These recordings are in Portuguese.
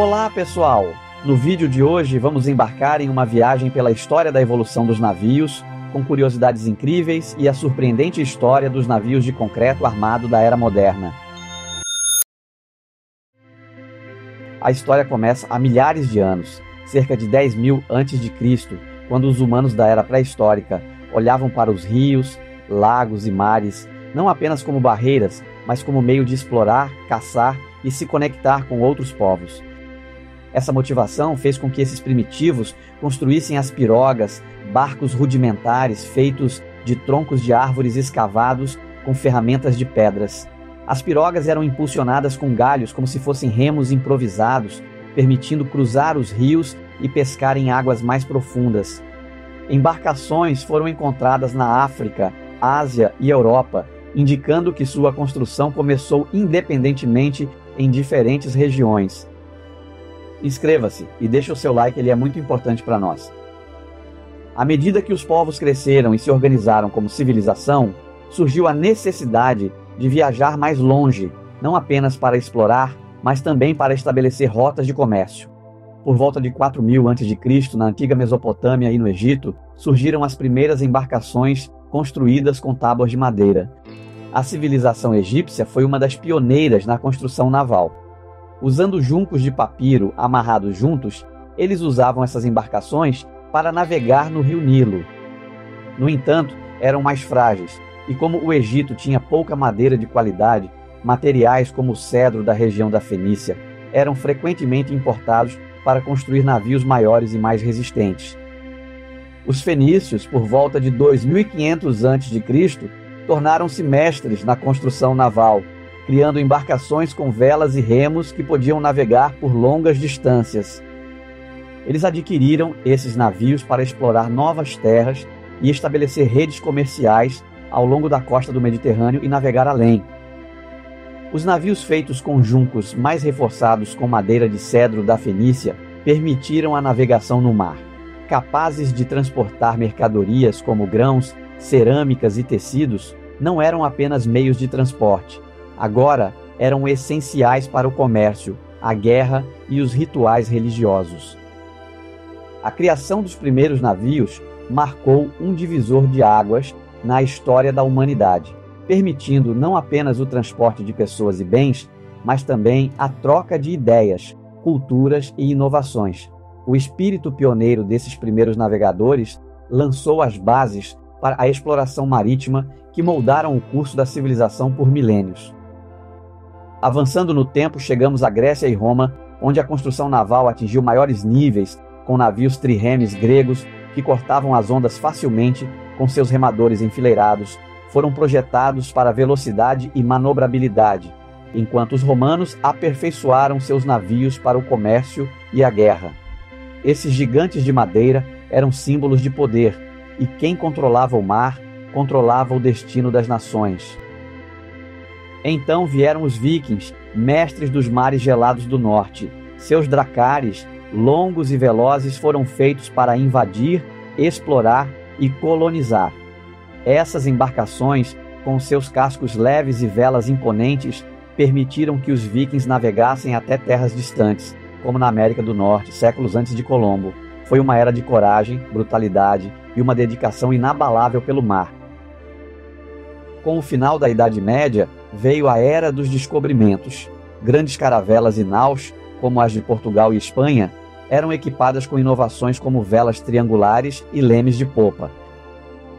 Olá, pessoal! No vídeo de hoje vamos embarcar em uma viagem pela história da evolução dos navios, com curiosidades incríveis e a surpreendente história dos navios de concreto armado da era moderna. A história começa há milhares de anos, cerca de 10.000 a.C., quando os humanos da era pré-histórica olhavam para os rios, lagos e mares, não apenas como barreiras, mas como meio de explorar, caçar e se conectar com outros povos. Essa motivação fez com que esses primitivos construíssem as pirogas, barcos rudimentares feitos de troncos de árvores escavados com ferramentas de pedras. As pirogas eram impulsionadas com galhos como se fossem remos improvisados, permitindo cruzar os rios e pescar em águas mais profundas. Embarcações foram encontradas na África, Ásia e Europa, indicando que sua construção começou independentemente em diferentes regiões. Inscreva-se e deixe o seu like, ele é muito importante para nós. À medida que os povos cresceram e se organizaram como civilização, surgiu a necessidade de viajar mais longe, não apenas para explorar, mas também para estabelecer rotas de comércio. Por volta de 4.000 a.C., na antiga Mesopotâmia e no Egito, surgiram as primeiras embarcações construídas com tábuas de madeira. A civilização egípcia foi uma das pioneiras na construção naval. Usando juncos de papiro amarrados juntos, eles usavam essas embarcações para navegar no rio Nilo. No entanto, eram mais frágeis, e como o Egito tinha pouca madeira de qualidade, materiais como o cedro da região da Fenícia eram frequentemente importados para construir navios maiores e mais resistentes. Os fenícios, por volta de 2.500 a.C., tornaram-se mestres na construção naval, criando embarcações com velas e remos que podiam navegar por longas distâncias. Eles adquiriram esses navios para explorar novas terras e estabelecer redes comerciais ao longo da costa do Mediterrâneo e navegar além. Os navios feitos com juncos mais reforçados com madeira de cedro da Fenícia permitiram a navegação no mar. Capazes de transportar mercadorias como grãos, cerâmicas e tecidos, não eram apenas meios de transporte. Agora eram essenciais para o comércio, a guerra e os rituais religiosos. A criação dos primeiros navios marcou um divisor de águas na história da humanidade, permitindo não apenas o transporte de pessoas e bens, mas também a troca de ideias, culturas e inovações. O espírito pioneiro desses primeiros navegadores lançou as bases para a exploração marítima que moldaram o curso da civilização por milênios. Avançando no tempo, chegamos à Grécia e Roma, onde a construção naval atingiu maiores níveis, com navios triremes gregos que cortavam as ondas facilmente com seus remadores enfileirados, foram projetados para velocidade e manobrabilidade, enquanto os romanos aperfeiçoaram seus navios para o comércio e a guerra. Esses gigantes de madeira eram símbolos de poder, e quem controlava o mar, controlava o destino das nações. Então vieram os vikings, mestres dos mares gelados do norte. Seus dracares, longos e velozes, foram feitos para invadir, explorar e colonizar. Essas embarcações, com seus cascos leves e velas imponentes, permitiram que os vikings navegassem até terras distantes, como na América do Norte, séculos antes de Colombo. Foi uma era de coragem, brutalidade e uma dedicação inabalável pelo mar. Com o final da Idade Média, veio a Era dos Descobrimentos. Grandes caravelas e naus, como as de Portugal e Espanha, eram equipadas com inovações como velas triangulares e lemes de popa.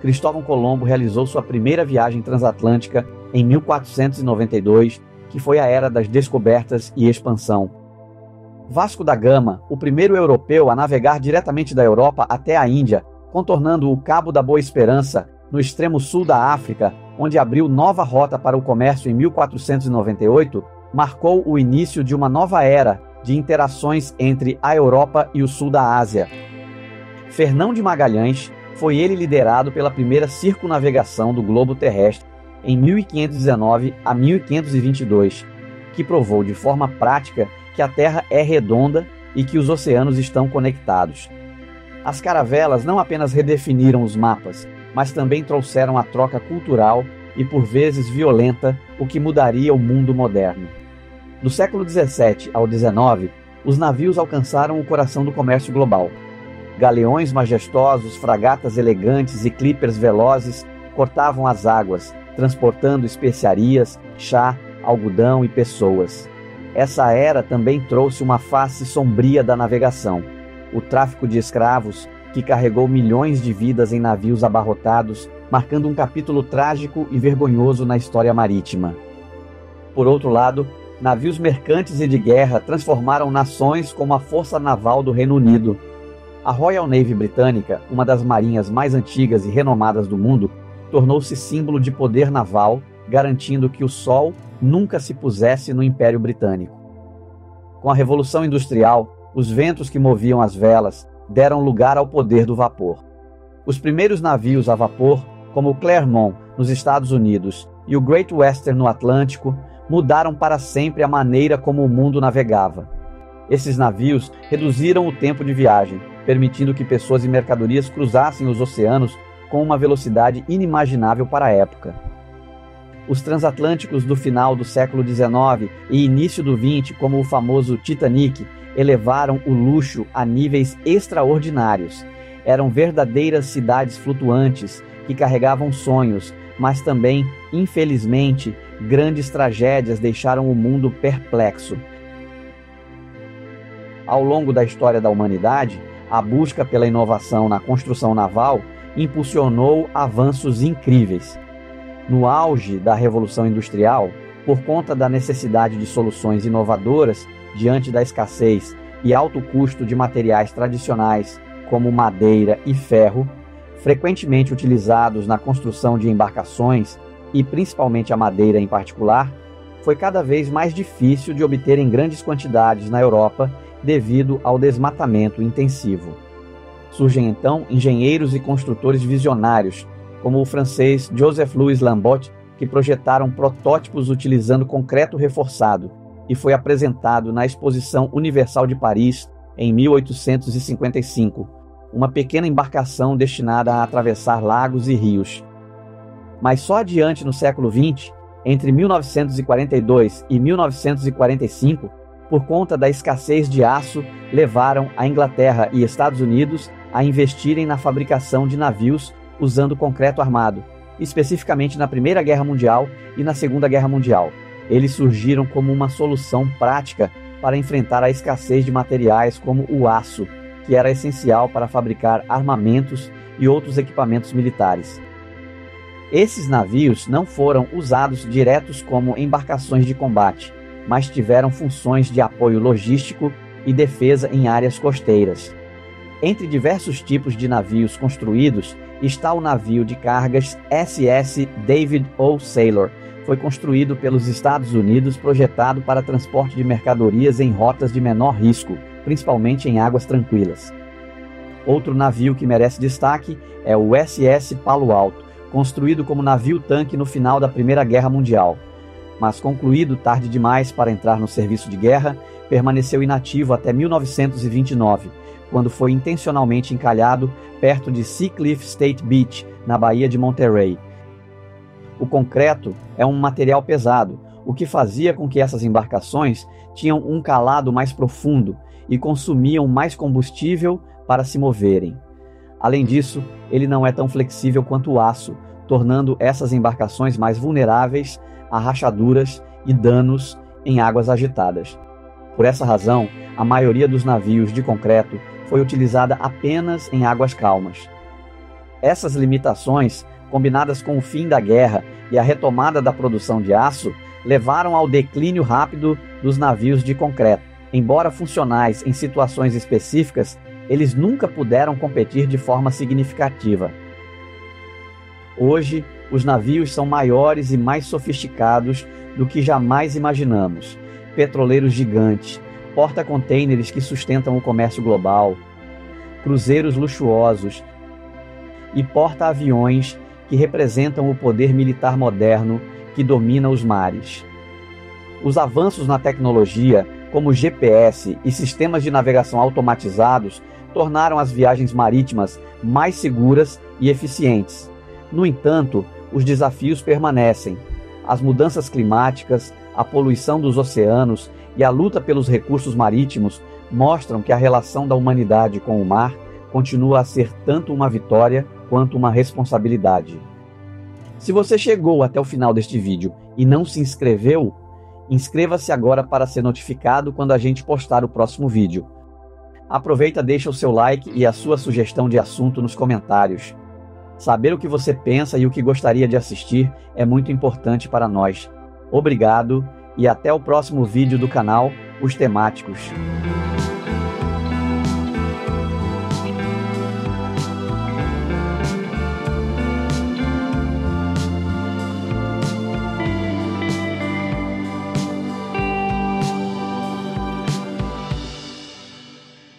Cristóvão Colombo realizou sua primeira viagem transatlântica em 1492, que foi a Era das Descobertas e Expansão. Vasco da Gama, o primeiro europeu a navegar diretamente da Europa até a Índia, contornando o Cabo da Boa Esperança, no extremo sul da África, onde abriu nova rota para o comércio em 1498, marcou o início de uma nova era de interações entre a Europa e o sul da Ásia. Fernão de Magalhães foi ele liderado pela primeira circunnavegação do globo terrestre em 1519 a 1522, que provou de forma prática que a Terra é redonda e que os oceanos estão conectados. As caravelas não apenas redefiniram os mapas, mas também trouxeram a troca cultural e por vezes violenta, o que mudaria o mundo moderno. Do século XVII ao XIX, os navios alcançaram o coração do comércio global. Galeões majestosos, fragatas elegantes e clippers velozes cortavam as águas, transportando especiarias, chá, algodão e pessoas. Essa era também trouxe uma face sombria da navegação: o tráfico de escravos, que carregou milhões de vidas em navios abarrotados, marcando um capítulo trágico e vergonhoso na história marítima. Por outro lado, navios mercantes e de guerra transformaram nações como a Força Naval do Reino Unido. A Royal Navy britânica, uma das marinhas mais antigas e renomadas do mundo, tornou-se símbolo de poder naval, garantindo que o sol nunca se pusesse no Império Britânico. Com a Revolução Industrial, os ventos que moviam as velas deram lugar ao poder do vapor. Os primeiros navios a vapor, como o Clermont, nos Estados Unidos, e o Great Western, no Atlântico, mudaram para sempre a maneira como o mundo navegava. Esses navios reduziram o tempo de viagem, permitindo que pessoas e mercadorias cruzassem os oceanos com uma velocidade inimaginável para a época. Os transatlânticos do final do século XIX e início do XX, como o famoso Titanic, elevaram o luxo a níveis extraordinários. Eram verdadeiras cidades flutuantes que carregavam sonhos, mas também, infelizmente, grandes tragédias deixaram o mundo perplexo. Ao longo da história da humanidade, a busca pela inovação na construção naval impulsionou avanços incríveis. No auge da Revolução Industrial, por conta da necessidade de soluções inovadoras diante da escassez e alto custo de materiais tradicionais como madeira e ferro, frequentemente utilizados na construção de embarcações e principalmente a madeira em particular, foi cada vez mais difícil de obter em grandes quantidades na Europa devido ao desmatamento intensivo. Surgem então engenheiros e construtores visionários, como o francês Joseph-Louis Lambot, que projetaram protótipos utilizando concreto reforçado e foi apresentado na Exposição Universal de Paris em 1855, uma pequena embarcação destinada a atravessar lagos e rios. Mas só adiante no século XX, entre 1942 e 1945, por conta da escassez de aço, levaram a Inglaterra e Estados Unidos a investirem na fabricação de navios usando concreto armado, especificamente na Primeira Guerra Mundial e na Segunda Guerra Mundial. Eles surgiram como uma solução prática para enfrentar a escassez de materiais como o aço, que era essencial para fabricar armamentos e outros equipamentos militares. Esses navios não foram usados diretos como embarcações de combate, mas tiveram funções de apoio logístico e defesa em áreas costeiras. Entre diversos tipos de navios construídos está o navio de cargas SS David O. Sailor. Foi construído pelos Estados Unidos, projetado para transporte de mercadorias em rotas de menor risco, principalmente em águas tranquilas. Outro navio que merece destaque é o SS Palo Alto, construído como navio-tanque no final da Primeira Guerra Mundial. Mas concluído tarde demais para entrar no serviço de guerra, permaneceu inativo até 1929, quando foi intencionalmente encalhado perto de Seacliff State Beach, na Baía de Monterey. O concreto é um material pesado, o que fazia com que essas embarcações tinham um calado mais profundo e consumiam mais combustível para se moverem. Além disso, ele não é tão flexível quanto o aço, tornando essas embarcações mais vulneráveis a rachaduras e danos em águas agitadas. Por essa razão, a maioria dos navios de concreto foi utilizada apenas em águas calmas. Essas limitações, combinadas com o fim da guerra e a retomada da produção de aço, levaram ao declínio rápido dos navios de concreto. Embora funcionais em situações específicas, eles nunca puderam competir de forma significativa. Hoje, os navios são maiores e mais sofisticados do que jamais imaginamos. Petroleiros gigantes, porta-contêineres que sustentam o comércio global, cruzeiros luxuosos e porta-aviões que representam o poder militar moderno que domina os mares. Os avanços na tecnologia, como GPS e sistemas de navegação automatizados, tornaram as viagens marítimas mais seguras e eficientes. No entanto, os desafios permanecem. As mudanças climáticas, a poluição dos oceanos e a luta pelos recursos marítimos mostram que a relação da humanidade com o mar continua a ser tanto uma vitória quanto uma responsabilidade. Se você chegou até o final deste vídeo e não se inscreveu, inscreva-se agora para ser notificado quando a gente postar o próximo vídeo. Aproveita, deixa o seu like e a sua sugestão de assunto nos comentários. Saber o que você pensa e o que gostaria de assistir é muito importante para nós. Obrigado e até o próximo vídeo do canal Os Temáticos.